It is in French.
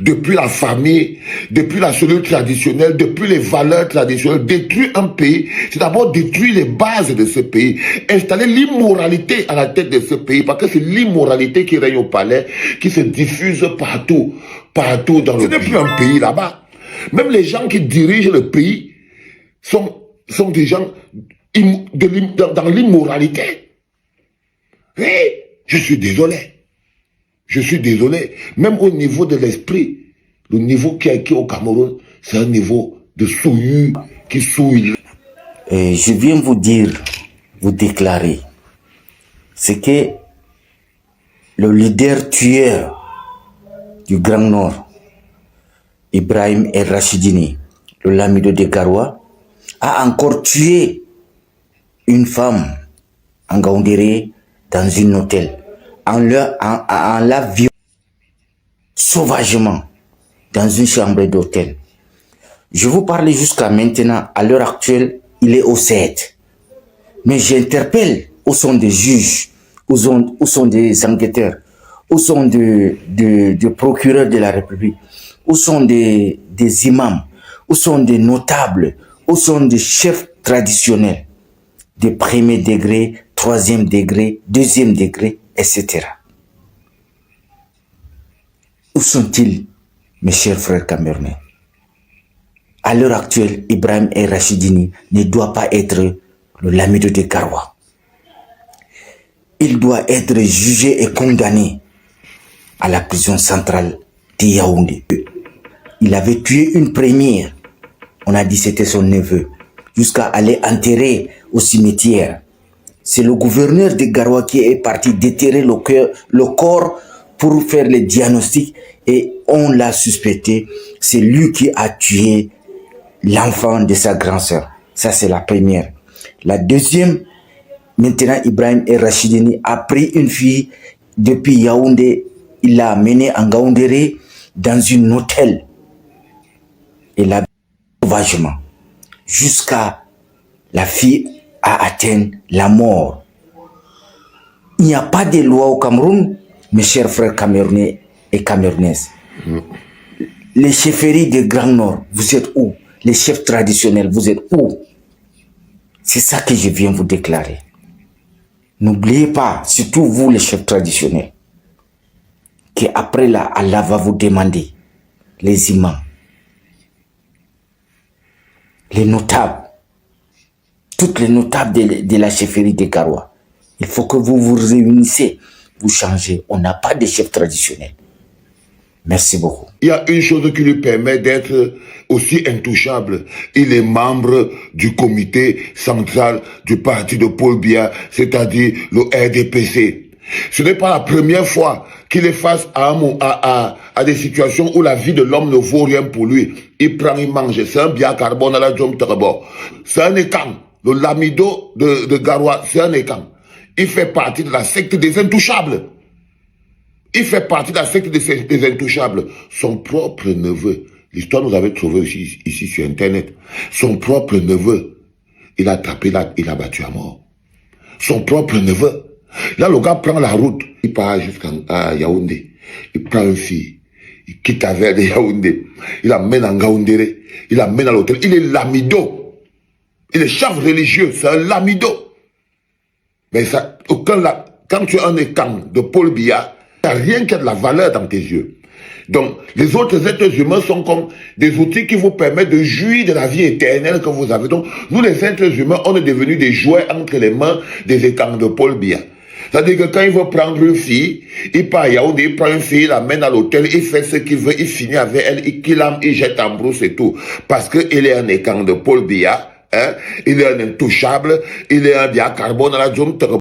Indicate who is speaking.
Speaker 1: depuis la famille, depuis la cellule traditionnelle, depuis les valeurs traditionnelles. Détruire un pays, c'est d'abord détruire les bases de ce pays, installer l'immoralité à la tête de ce pays, parce que c'est l'immoralité qui règne au palais, qui se diffuse partout, partout dans le pays. Ce n'est plus un pays là-bas. Même les gens qui dirigent le pays sont des gens dans l'immoralité. Oui, je suis désolé. Je suis désolé. Même au niveau de l'esprit, le niveau qui est acquis au Cameroun, c'est un niveau de souillure qui souille.
Speaker 2: Je viens vous dire, vous déclarer, c'est que le leader tueur du Grand Nord, Ibrahim El Rachidini, le Lamido de Garoua, a encore tué une femme en Gaoundéré dans un hôtel, en la violant sauvagement dans une chambre d'hôtel. Je vous parle jusqu'à maintenant, à l'heure actuelle, il est au 7. Mais j'interpelle où sont des juges, où sont des enquêteurs, où sont des procureurs de la République, où sont des imams, où sont des notables, où sont des chefs traditionnels, de premier degré, troisième degré, deuxième degré, etc. Où sont-ils, mes chers frères camerounais? À l'heure actuelle, Ibrahim El Rachidini ne doit pas être le Lamido de Garoua. Il doit être jugé et condamné à la prison centrale de Yaoundé. Il avait tué une première. On a dit que c'était son neveu. Jusqu'à aller enterrer au cimetière. C'est le gouverneur de Garoua qui est parti déterrer le corps pour faire le diagnostic et on l'a suspecté. C'est lui qui a tué l'enfant de sa grand-sœur. Ça, c'est la première. La deuxième, maintenant, Ibrahim El Rachidini a pris une fille depuis Yaoundé. Il l'a amenée en Gaoundéré dans un hôtel. Et l'a sauvagement. Jusqu'à la fille a atteint la mort. Il n'y a pas de loi au Cameroun, mes chers frères camerounais et camerounaises. Les chefferies de Grand Nord, vous êtes où? Les chefs traditionnels, vous êtes où? C'est ça que je viens vous déclarer. N'oubliez pas, surtout vous les chefs traditionnels, qu'après là, Allah va vous demander, les imams, les notables, toutes les notables de la chefferie de Garoua. Il faut que vous vous réunissez, vous changez. On n'a pas de chef traditionnel. Merci beaucoup.
Speaker 1: Il y a une chose qui lui permet d'être aussi intouchable. Il est membre du comité central du parti de Paul Biya, c'est-à-dire le RDPC. Ce n'est pas la première fois qu'il est face à des situations où la vie de l'homme ne vaut rien pour lui. Il prend, il mange. C'est un Biya carbone à la Djom Terebo. C'est un écan. Le Lamido de Garoua, c'est un écan. Il fait partie de la secte des intouchables. Il fait partie de la secte des intouchables. Son propre neveu, l'histoire nous avait trouvé ici sur Internet, son propre neveu, il a attrapé, il a battu à mort. Son propre neveu. Là, le gars prend la route, il part jusqu'à Yaoundé. Il prend une fille, il quitte avec de Yaoundé, il l'amène en Gaoundéré, il l'amène à l'hôtel. Il est lamido. Il est chef religieux, c'est un lamido. Mais ça, quand tu es un écan de Paul Biya, il n'y a rien qui a de la valeur dans tes yeux. Donc, les autres êtres humains sont comme des outils qui vous permettent de jouir de la vie éternelle que vous avez. Donc, nous les êtres humains, on est devenus des jouets entre les mains des écans de Paul Biya. C'est-à-dire que quand il veut prendre une fille, il part à Yaoundé, il prend une fille, il l'amène à l'hôtel, il fait ce qu'il veut, il finit avec elle, il jette en brousse et tout. Parce qu'il est un écan de Paul Biya, hein? Il est un intouchable, il est un Biya carbone à la Djom Terebo.